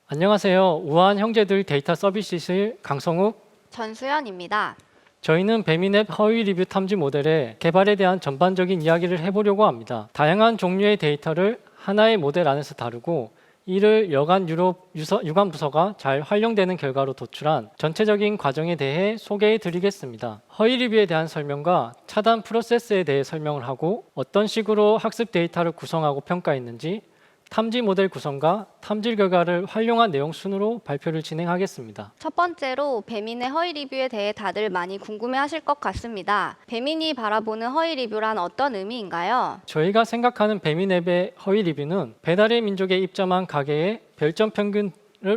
안녕하세요. 우아한 형제들 데이터 서비스실 강성욱. 전수연입니다. 저희는 배민앱 허위 리뷰 탐지 모델의 개발에 대한 전반적인 이야기를 해보려고 합니다. 다양한 종류의 데이터를 하나의 모델 안에서 다루고 이를 여간 유관 부서가 잘 활용되는 결과로 도출한 전체적인 과정에 대해 소개해 드리겠습니다. 허위 리뷰에 대한 설명과 차단 프로세스에 대해 설명을 하고 어떤 식으로 학습 데이터를 구성하고 평가했는지 탐지 모델 구성과 탐지 결과를 활용한 내용 순으로 발표를 진행하겠습니다. 첫 번째로 배민의 허위 리뷰에 대해 다들 많이 궁금해하실 것 같습니다. 배민이 바라보는 허위 리뷰란 어떤 의미인가요? 저희가 생각하는 배민앱의 허위 리뷰는 배달의 민족에 입점한 가게의 별점 평균을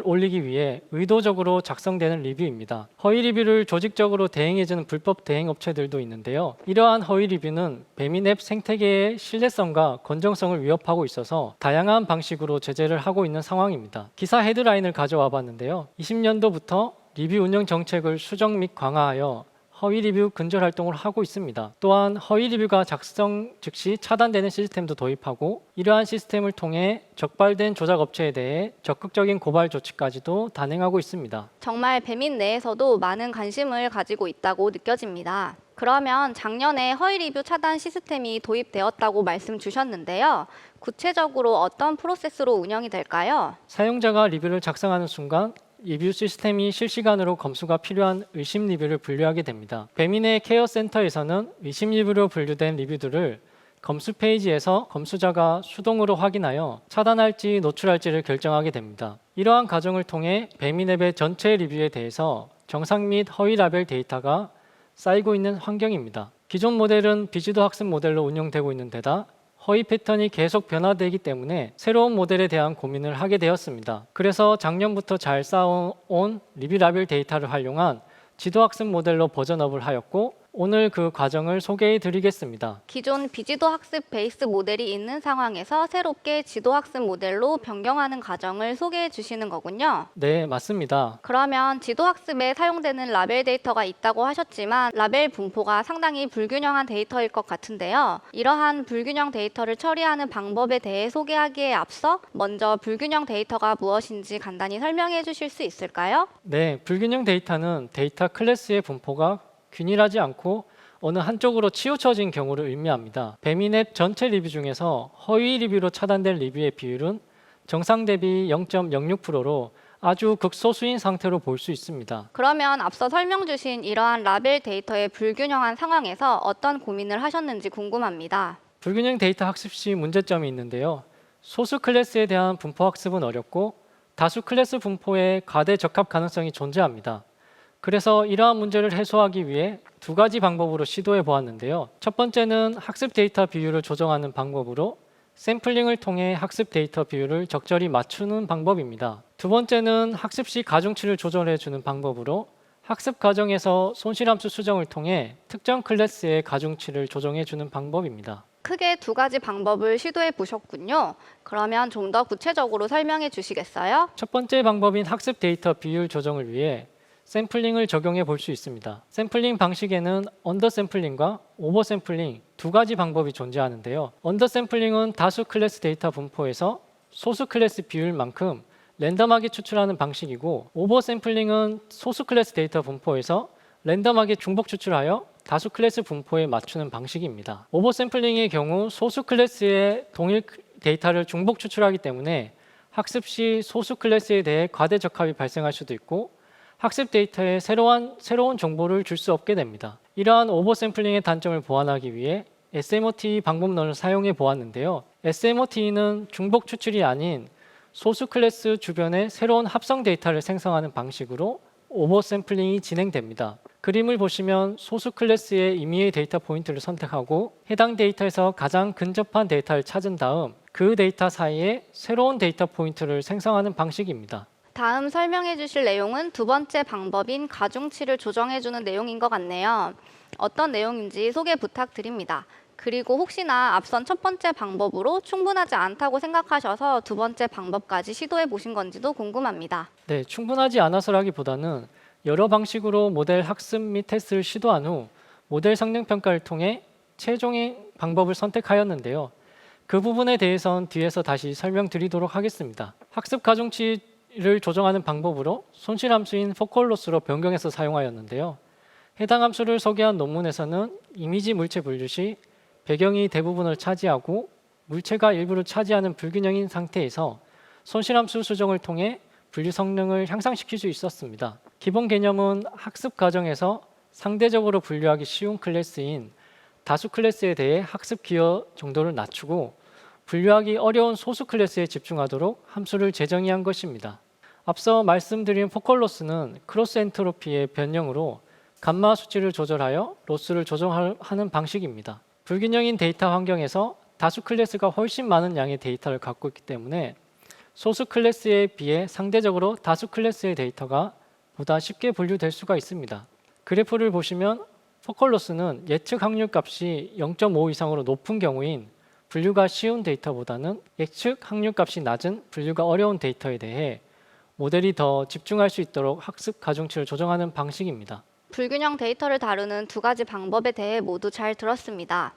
올리기 위해 의도적으로 작성되는 리뷰입니다. 허위 리뷰를 조직적으로 대행해주는 불법 대행 업체들도 있는데요. 이러한 허위 리뷰는 배민앱 생태계의 신뢰성과 건정성을 위협하고 있어서 다양한 방식으로 제재를 하고 있는 상황입니다. 기사 헤드라인을 가져와 봤는데요. 20년도부터 리뷰 운영 정책을 수정 및 강화하여 허위 리뷰 근절 활동을 하고 있습니다. 또한 허위 리뷰가 작성 즉시 차단되는 시스템도 도입하고 이러한 시스템을 통해 적발된 조작 업체에 대해 적극적인 고발 조치까지도 단행하고 있습니다. 정말 배민 내에서도 많은 관심을 가지고 있다고 느껴집니다. 그러면 작년에 허위 리뷰 차단 시스템이 도입되었다고 말씀 주셨는데요. 구체적으로 어떤 프로세스로 운영이 될까요? 사용자가 리뷰를 작성하는 순간 리뷰 시스템이 실시간으로 검수가 필요한 의심 리뷰를 분류하게 됩니다. 배민의 케어 센터에서는 의심 리뷰로 분류된 리뷰들을 검수 페이지에서 검수자가 수동으로 확인하여 차단할지 노출할지를 결정하게 됩니다. 이러한 과정을 통해 배민앱의 전체 리뷰에 대해서 정상 및 허위 라벨 데이터가 쌓이고 있는 환경입니다. 기존 모델은 비지도 학습 모델로 운영되고 있는 데다 허위 패턴이 계속 변화되기 때문에 새로운 모델에 대한 고민을 하게 되었습니다. 그래서 작년부터 잘 쌓아온 리뷰 라벨 데이터를 활용한 지도학습 모델로 버전업을 하였고 오늘 그 과정을 소개해 드리겠습니다. 기존 비지도 학습 베이스 모델이 있는 상황에서 새롭게 지도 학습 모델로 변경하는 과정을 소개해 주시는 거군요. 네, 맞습니다. 그러면 지도 학습에 사용되는 라벨 데이터가 있다고 하셨지만 라벨 분포가 상당히 불균형한 데이터일 것 같은데요. 이러한 불균형 데이터를 처리하는 방법에 대해 소개하기에 앞서 먼저 불균형 데이터가 무엇인지 간단히 설명해 주실 수 있을까요? 네, 불균형 데이터는 데이터 클래스의 분포가 균일하지 않고 어느 한쪽으로 치우쳐진 경우를 의미합니다. 배민앱 전체 리뷰 중에서 허위 리뷰로 차단된 리뷰의 비율은 정상 대비 0.06%로 아주 극소수인 상태로 볼 수 있습니다. 그러면 앞서 설명 주신 이러한 라벨 데이터의 불균형한 상황에서 어떤 고민을 하셨는지 궁금합니다. 불균형 데이터 학습 시 문제점이 있는데요. 소수 클래스에 대한 분포 학습은 어렵고 다수 클래스 분포의 과대 적합 가능성이 존재합니다. 그래서 이러한 문제를 해소하기 위해 두 가지 방법으로 시도해 보았는데요. 첫 번째는 학습 데이터 비율을 조정하는 방법으로 샘플링을 통해 학습 데이터 비율을 적절히 맞추는 방법입니다. 두 번째는 학습 시 가중치를 조절해 주는 방법으로 학습 과정에서 손실함수 수정을 통해 특정 클래스의 가중치를 조정해 주는 방법입니다. 크게 두 가지 방법을 시도해 보셨군요. 그러면 좀 더 구체적으로 설명해 주시겠어요? 첫 번째 방법인 학습 데이터 비율 조정을 위해 샘플링을 적용해 볼 수 있습니다. 샘플링 방식에는 언더 샘플링과 오버 샘플링 두 가지 방법이 존재하는데요. 언더 샘플링은 다수 클래스 데이터 분포에서 소수 클래스 비율만큼 랜덤하게 추출하는 방식이고 오버 샘플링은 소수 클래스 데이터 분포에서 랜덤하게 중복 추출하여 다수 클래스 분포에 맞추는 방식입니다. 오버 샘플링의 경우 소수 클래스의 동일 데이터를 중복 추출하기 때문에 학습 시 소수 클래스에 대해 과대 적합이 발생할 수도 있고 학습 데이터에 새로운 정보를 줄 수 없게 됩니다. 이러한 오버 샘플링의 단점을 보완하기 위해 SMOT 방법론을 사용해 보았는데요. SMOT는 중복 추출이 아닌 소수 클래스 주변에 새로운 합성 데이터를 생성하는 방식으로 오버 샘플링이 진행됩니다. 그림을 보시면 소수 클래스의 임의의 데이터 포인트를 선택하고 해당 데이터에서 가장 근접한 데이터를 찾은 다음 그 데이터 사이에 새로운 데이터 포인트를 생성하는 방식입니다. 다음 설명해 주실 내용은 두 번째 방법인 가중치를 조정해 주는 내용인 것 같네요. 어떤 내용인지 소개 부탁드립니다. 그리고 혹시나 앞선 첫 번째 방법으로 충분하지 않다고 생각하셔서 두 번째 방법까지 시도해 보신 건지도 궁금합니다. 네, 충분하지 않아서라기보다는 여러 방식으로 모델 학습 및 테스트를 시도한 후 모델 성능 평가를 통해 최종의 방법을 선택하였는데요. 그 부분에 대해선 뒤에서 다시 설명드리도록 하겠습니다. 학습 가중치 를 조정하는 방법으로 손실 함수인 포컬로스로 변경해서 사용하였는데요. 해당 함수를 소개한 논문에서는 이미지 물체 분류 시 배경이 대부분을 차지하고 물체가 일부를 차지하는 불균형인 상태에서 손실 함수 수정을 통해 분류 성능을 향상시킬 수 있었습니다. 기본 개념은 학습 과정에서 상대적으로 분류하기 쉬운 클래스인 다수 클래스에 대해 학습 기여 정도를 낮추고 분류하기 어려운 소수 클래스에 집중하도록 함수를 재정의한 것입니다. 앞서 말씀드린 포컬로스는 크로스 엔트로피의 변형으로 감마 수치를 조절하여 로스를 조정하는 방식입니다. 불균형인 데이터 환경에서 다수 클래스가 훨씬 많은 양의 데이터를 갖고 있기 때문에 소수 클래스에 비해 상대적으로 다수 클래스의 데이터가 보다 쉽게 분류될 수가 있습니다. 그래프를 보시면 포컬로스는 예측 확률 값이 0.5 이상으로 높은 경우인 분류가 쉬운 데이터보다는 예측 확률 값이 낮은 분류가 어려운 데이터에 대해 모델이 더 집중할 수 있도록 학습 가중치를 조정하는 방식입니다. 불균형 데이터를 다루는 두 가지 방법에 대해 모두 잘 들었습니다.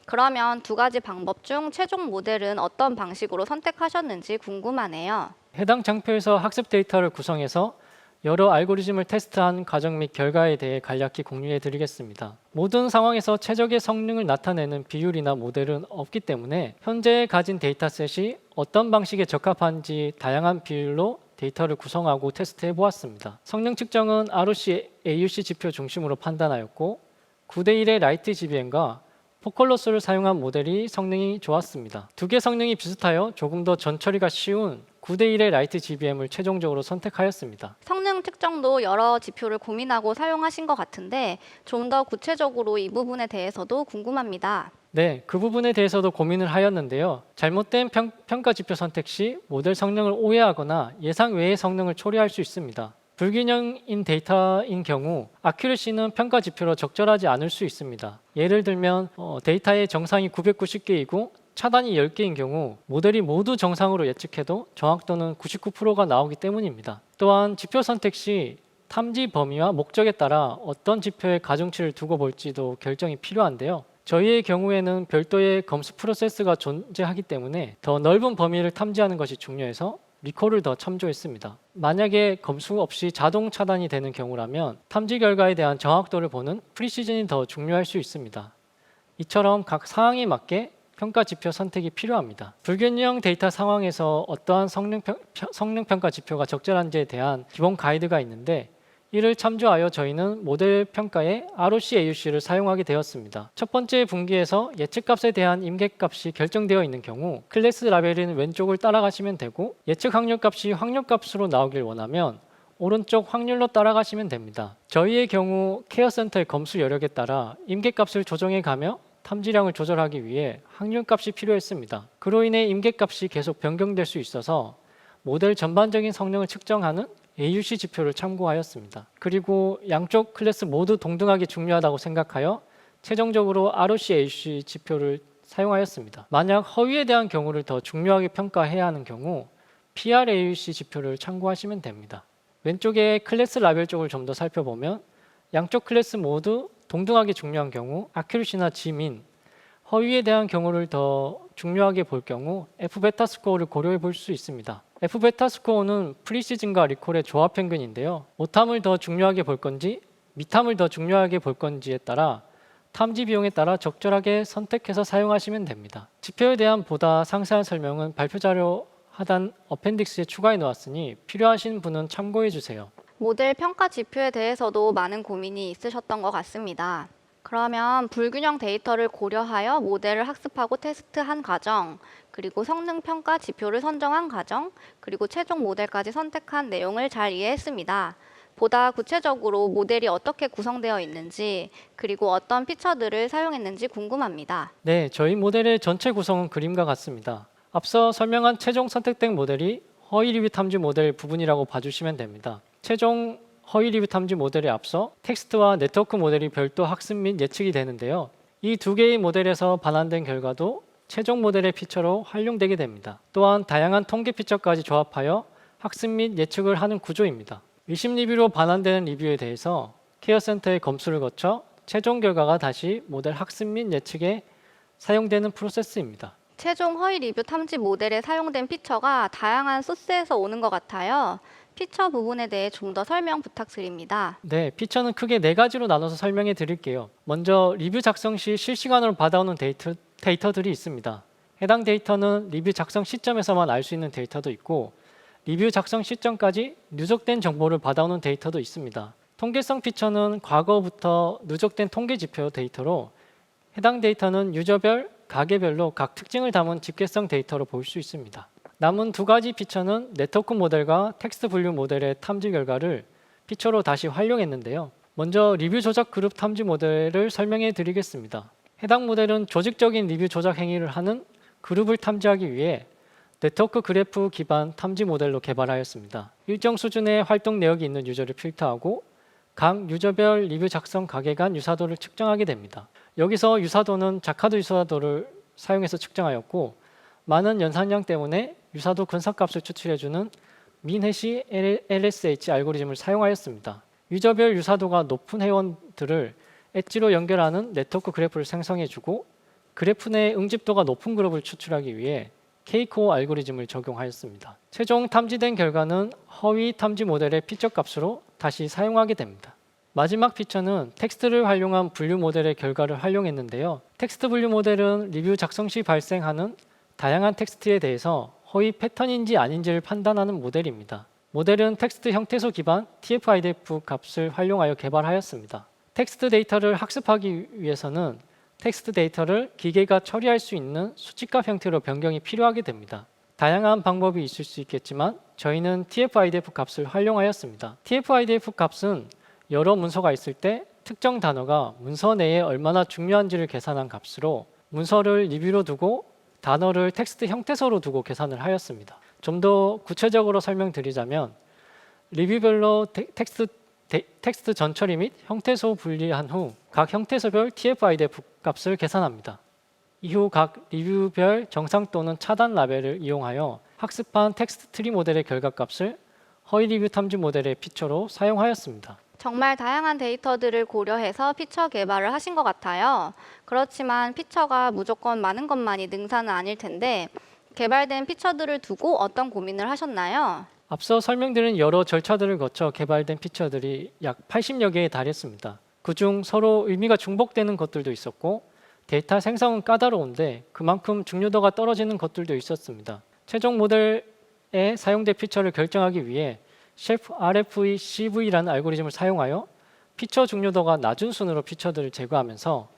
그러면 두 가지 방법 중 최종 모델은 어떤 방식으로 선택하셨는지 궁금하네요. 해당 장표에서 학습 데이터를 구성해서 여러 알고리즘을 테스트한 과정 및 결과에 대해 간략히 공유해 드리겠습니다. 모든 상황에서 최적의 성능을 나타내는 비율이나 모델은 없기 때문에 현재 가진 데이터셋이 어떤 방식에 적합한지 다양한 비율로 데이터를 구성하고 테스트해 보았습니다. 성능 측정은 ROC, AUC 지표 중심으로 판단하였고 9대1의 라이트 GBM과 포컬로스를 사용한 모델이 성능이 좋았습니다. 두 개 성능이 비슷하여 조금 더 전처리가 쉬운 9대1의 라이트 GBM을 최종적으로 선택하였습니다. 성능 측정도 여러 지표를 고민하고 사용하신 것 같은데 좀 더 구체적으로 이 부분에 대해서도 궁금합니다. 네, 그 부분에 대해서도 고민을 하였는데요. 잘못된 평가 지표 선택 시 모델 성능을 오해하거나 예상 외의 성능을 초래할 수 있습니다. 불균형인 데이터인 경우 아큐러시는 평가 지표로 적절하지 않을 수 있습니다. 예를 들면 데이터의 정상이 990개이고 차단이 10개인 경우 모델이 모두 정상으로 예측해도 정확도는 99%가 나오기 때문입니다. 또한 지표 선택 시 탐지 범위와 목적에 따라 어떤 지표의 가중치를 두고 볼지도 결정이 필요한데요. 저희의 경우에는 별도의 검수 프로세스가 존재하기 때문에 더 넓은 범위를 탐지하는 것이 중요해서 리콜을 더 참조했습니다. 만약에 검수 없이 자동 차단이 되는 경우라면 탐지 결과에 대한 정확도를 보는 프리시즌이 더 중요할 수 있습니다. 이처럼 각 상황에 맞게 평가 지표 선택이 필요합니다. 불균형 데이터 상황에서 어떠한 성능 평가 지표가 적절한지에 대한 기본 가이드가 있는데 이를 참조하여 저희는 모델 평가에 ROC, AUC를 사용하게 되었습니다. 첫 번째 분기에서 예측값에 대한 임계값이 결정되어 있는 경우 클래스 라벨인 왼쪽을 따라가시면 되고 예측 확률값이 확률값으로 나오길 원하면 오른쪽 확률로 따라가시면 됩니다. 저희의 경우 케어센터의 검수 여력에 따라 임계값을 조정해 가며 탐지량을 조절하기 위해 확률값이 필요했습니다. 그로 인해 임계값이 계속 변경될 수 있어서 모델 전반적인 성능을 측정하는 AUC 지표를 참고하였습니다. 그리고 양쪽 클래스 모두 동등하게 중요하다고 생각하여 최종적으로 ROC, AUC 지표를 사용하였습니다. 만약 허위에 대한 경우를 더 중요하게 평가해야 하는 경우 PR, AUC 지표를 참고하시면 됩니다. 왼쪽에 클래스 라벨 쪽을 좀 더 살펴보면 양쪽 클래스 모두 동등하게 중요한 경우 아큐러시나 Gmin, 허위에 대한 경우를 더 중요하게 볼 경우 F베타 스코어를 고려해 볼 수 있습니다. F베타 스코어는 프리시즌과 리콜의 조합 평균인데요. 오탐을 더 중요하게 볼 건지 미탐을 더 중요하게 볼 건지에 따라 탐지 비용에 따라 적절하게 선택해서 사용하시면 됩니다. 지표에 대한 보다 상세한 설명은 발표 자료 하단 어펜딕스에 추가해 놓았으니 필요하신 분은 참고해 주세요. 모델 평가 지표에 대해서도 많은 고민이 있으셨던 것 같습니다. 그러면 불균형 데이터를 고려하여 모델을 학습하고 테스트한 과정, 그리고 성능 평가 지표를 선정한 과정, 그리고 최종 모델까지 선택한 내용을 잘 이해했습니다. 보다 구체적으로 모델이 어떻게 구성되어 있는지, 그리고 어떤 피처들을 사용했는지 궁금합니다. 네, 저희 모델의 전체 구성은 그림과 같습니다. 앞서 설명한 최종 선택된 모델이 허위 리뷰 탐지 모델 부분이라고 봐주시면 됩니다. 최종 허위 리뷰 탐지 모델에 앞서 텍스트와 네트워크 모델이 별도 학습 및 예측이 되는데요. 이 두 개의 모델에서 반환된 결과도 최종 모델의 피처로 활용되게 됩니다. 또한 다양한 통계 피처까지 조합하여 학습 및 예측을 하는 구조입니다. 의심 리뷰로 반환되는 리뷰에 대해서 케어센터의 검수를 거쳐 최종 결과가 다시 모델 학습 및 예측에 사용되는 프로세스입니다. 최종 허위 리뷰 탐지 모델에 사용된 피처가 다양한 소스에서 오는 것 같아요. 피처 부분에 대해 좀 더 설명 부탁드립니다. 네, 피처는 크게 네 가지로 나눠서 설명해 드릴게요. 먼저 리뷰 작성 시 실시간으로 받아오는 데이터들이 있습니다. 해당 데이터는 리뷰 작성 시점에서만 알 수 있는 데이터도 있고 리뷰 작성 시점까지 누적된 정보를 받아오는 데이터도 있습니다. 통계성 피처는 과거부터 누적된 통계 지표 데이터로 해당 데이터는 유저별, 가게별로 각 특징을 담은 집계성 데이터로 볼 수 있습니다. 남은 두 가지 피처는 네트워크 모델과 텍스트 분류 모델의 탐지 결과를 피처로 다시 활용했는데요. 먼저 리뷰 조작 그룹 탐지 모델을 설명해 드리겠습니다. 해당 모델은 조직적인 리뷰 조작 행위를 하는 그룹을 탐지하기 위해 네트워크 그래프 기반 탐지 모델로 개발하였습니다. 일정 수준의 활동 내역이 있는 유저를 필터하고 각 유저별 리뷰 작성 가게 간 유사도를 측정하게 됩니다. 여기서 유사도는 자카드 유사도를 사용해서 측정하였고 많은 연산량 때문에 유사도 근사값을 추출해주는 민해시 LSH 알고리즘을 사용하였습니다. 유저별 유사도가 높은 회원들을 엣지로 연결하는 네트워크 그래프를 생성해주고 그래프 내 응집도가 높은 그룹을 추출하기 위해 K-코어 알고리즘을 적용하였습니다. 최종 탐지된 결과는 허위 탐지 모델의 피처 값으로 다시 사용하게 됩니다. 마지막 피처는 텍스트를 활용한 분류 모델의 결과를 활용했는데요. 텍스트 분류 모델은 리뷰 작성 시 발생하는 다양한 텍스트에 대해서 허위 패턴인지 아닌지를 판단하는 모델입니다. 모델은 텍스트 형태소 기반 TF-IDF 값을 활용하여 개발하였습니다. 텍스트 데이터를 학습하기 위해서는 텍스트 데이터를 기계가 처리할 수 있는 수치값 형태로 변경이 필요하게 됩니다. 다양한 방법이 있을 수 있겠지만 저희는 TF-IDF 값을 활용하였습니다. TF-IDF 값은 여러 문서가 있을 때 특정 단어가 문서 내에 얼마나 중요한지를 계산한 값으로 문서를 리뷰로 두고 단어를 텍스트 형태소로 두고 계산을 하였습니다. 좀 더 구체적으로 설명드리자면 리뷰별로 텍스트 전처리 및 형태소 분리한 후 각 형태소별 TF-IDF 값을 계산합니다. 이후 각 리뷰별 정상 또는 차단 라벨을 이용하여 학습한 텍스트 트리 모델의 결과값을 허위 리뷰 탐지 모델의 피처로 사용하였습니다. 정말 다양한 데이터들을 고려해서 피처 개발을 하신 것 같아요. 그렇지만 피처가 무조건 많은 것만이 능사는 아닐 텐데 개발된 피처들을 두고 어떤 고민을 하셨나요? 앞서 설명드린 여러 절차들을 거쳐 개발된 피처들이 약 80여 개에 달했습니다. 그중 서로 의미가 중복되는 것들도 있었고 데이터 생성은 까다로운데 그만큼 중요도가 떨어지는 것들도 있었습니다. 최종 모델에 사용된 피처를 결정하기 위해 셰프 RFE-CV라는 알고리즘을 사용하여 피처 중요도가 낮은 순으로 피처들을 제거하면서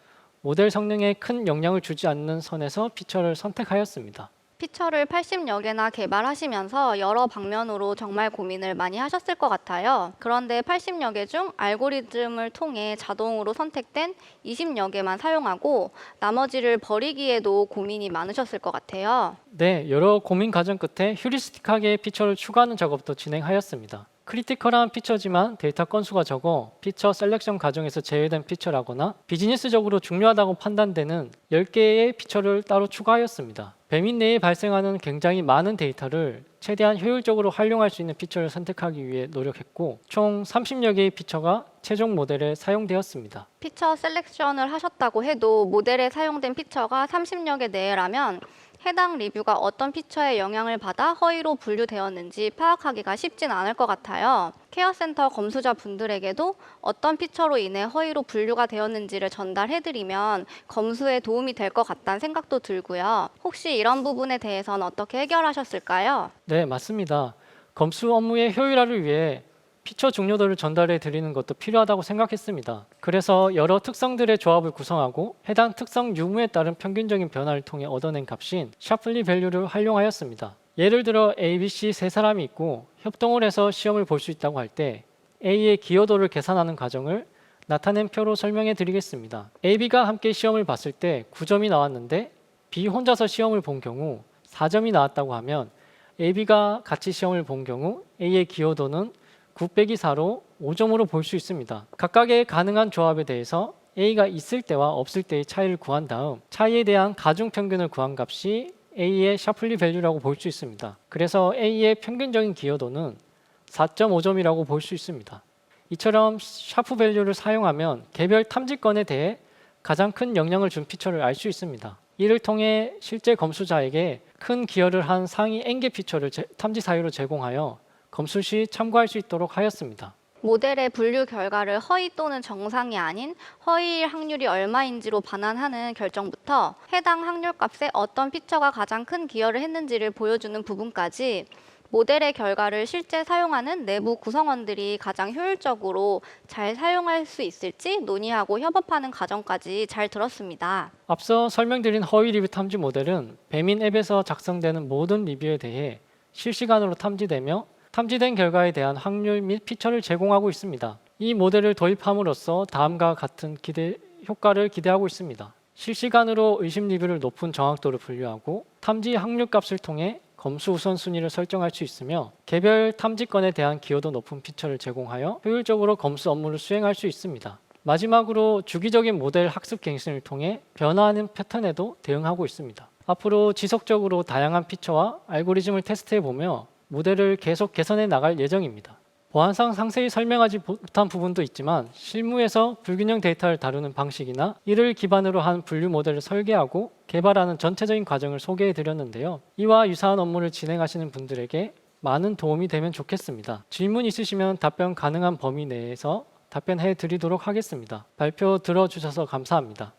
모델 성능에 큰 영향을 주지 않는 선에서 피처를 선택하였습니다. 피처를 80여 개나 개발하시면서 여러 방면으로 정말 고민을 많이 하셨을 것 같아요. 그런데 80여 개 중 알고리즘을 통해 자동으로 선택된 20여 개만 사용하고 나머지를 버리기에도 고민이 많으셨을 것 같아요. 네, 여러 고민 과정 끝에 휴리스틱하게 피처를 추가하는 작업도 진행하였습니다. 크리티컬한 피처지만 데이터 건수가 적어 피처 셀렉션 과정에서 제외된 피처라거나 비즈니스적으로 중요하다고 판단되는 10개의 피처를 따로 추가하였습니다. 배민 내에 발생하는 굉장히 많은 데이터를 최대한 효율적으로 활용할 수 있는 피처를 선택하기 위해 노력했고 총 30여 개의 피처가 최종 모델에 사용되었습니다. 피처 셀렉션을 하셨다고 해도 모델에 사용된 피처가 30여 개 내외라면 해당 리뷰가 어떤 피처에 영향을 받아 허위로 분류되었는지 파악하기가 쉽진 않을 것 같아요. 케어센터 검수자 분들에게도 어떤 피처로 인해 허위로 분류가 되었는지를 전달해드리면 검수에 도움이 될 것 같다는 생각도 들고요. 혹시 이런 부분에 대해서는 어떻게 해결하셨을까요? 네, 맞습니다. 검수 업무의 효율화를 위해 피처 중요도를 전달해 드리는 것도 필요하다고 생각했습니다. 그래서 여러 특성들의 조합을 구성하고 해당 특성 유무에 따른 평균적인 변화를 통해 얻어낸 값인 샤플리 밸류를 활용하였습니다. 예를 들어 A, B, C 세 사람이 있고 협동을 해서 시험을 볼 수 있다고 할 때 A의 기여도를 계산하는 과정을 나타낸 표로 설명해 드리겠습니다. A, B가 함께 시험을 봤을 때 9점이 나왔는데 B 혼자서 시험을 본 경우 4점이 나왔다고 하면 A, B가 같이 시험을 본 경우 A의 기여도는 9 빼기 4로 5점으로 볼 수 있습니다. 각각의 가능한 조합에 대해서 A가 있을 때와 없을 때의 차이를 구한 다음 차이에 대한 가중평균을 구한 값이 A의 샤플리 밸류라고 볼 수 있습니다. 그래서 A의 평균적인 기여도는 4.5점이라고 볼 수 있습니다. 이처럼 샤프 밸류를 사용하면 개별 탐지건에 대해 가장 큰 영향을 준 피처를 알 수 있습니다. 이를 통해 실제 검수자에게 큰 기여를 한 상위 N개 피처를 탐지 사유로 제공하여 검수 시 참고할 수 있도록 하였습니다. 모델의 분류 결과를 허위 또는 정상이 아닌 허위일 확률이 얼마인지로 반환하는 결정부터 해당 확률값에 어떤 피처가 가장 큰 기여를 했는지를 보여주는 부분까지 모델의 결과를 실제 사용하는 내부 구성원들이 가장 효율적으로 잘 사용할 수 있을지 논의하고 협업하는 과정까지 잘 들었습니다. 앞서 설명드린 허위 리뷰 탐지 모델은 배민 앱에서 작성되는 모든 리뷰에 대해 실시간으로 탐지되며 탐지된 결과에 대한 확률 및 피처를 제공하고 있습니다. 이 모델을 도입함으로써 다음과 같은 효과를 기대하고 있습니다. 실시간으로 의심 리뷰를 높은 정확도로 분류하고 탐지 확률 값을 통해 검수 우선순위를 설정할 수 있으며 개별 탐지건에 대한 기여도 높은 피처를 제공하여 효율적으로 검수 업무를 수행할 수 있습니다. 마지막으로 주기적인 모델 학습 갱신을 통해 변화하는 패턴에도 대응하고 있습니다. 앞으로 지속적으로 다양한 피처와 알고리즘을 테스트해보며 모델을 계속 개선해 나갈 예정입니다. 보안상 상세히 설명하지 못한 부분도 있지만 실무에서 불균형 데이터를 다루는 방식이나 이를 기반으로 한 분류 모델을 설계하고 개발하는 전체적인 과정을 소개해 드렸는데요. 이와 유사한 업무를 진행하시는 분들에게 많은 도움이 되면 좋겠습니다. 질문 있으시면 답변 가능한 범위 내에서 답변해 드리도록 하겠습니다. 발표 들어주셔서 감사합니다.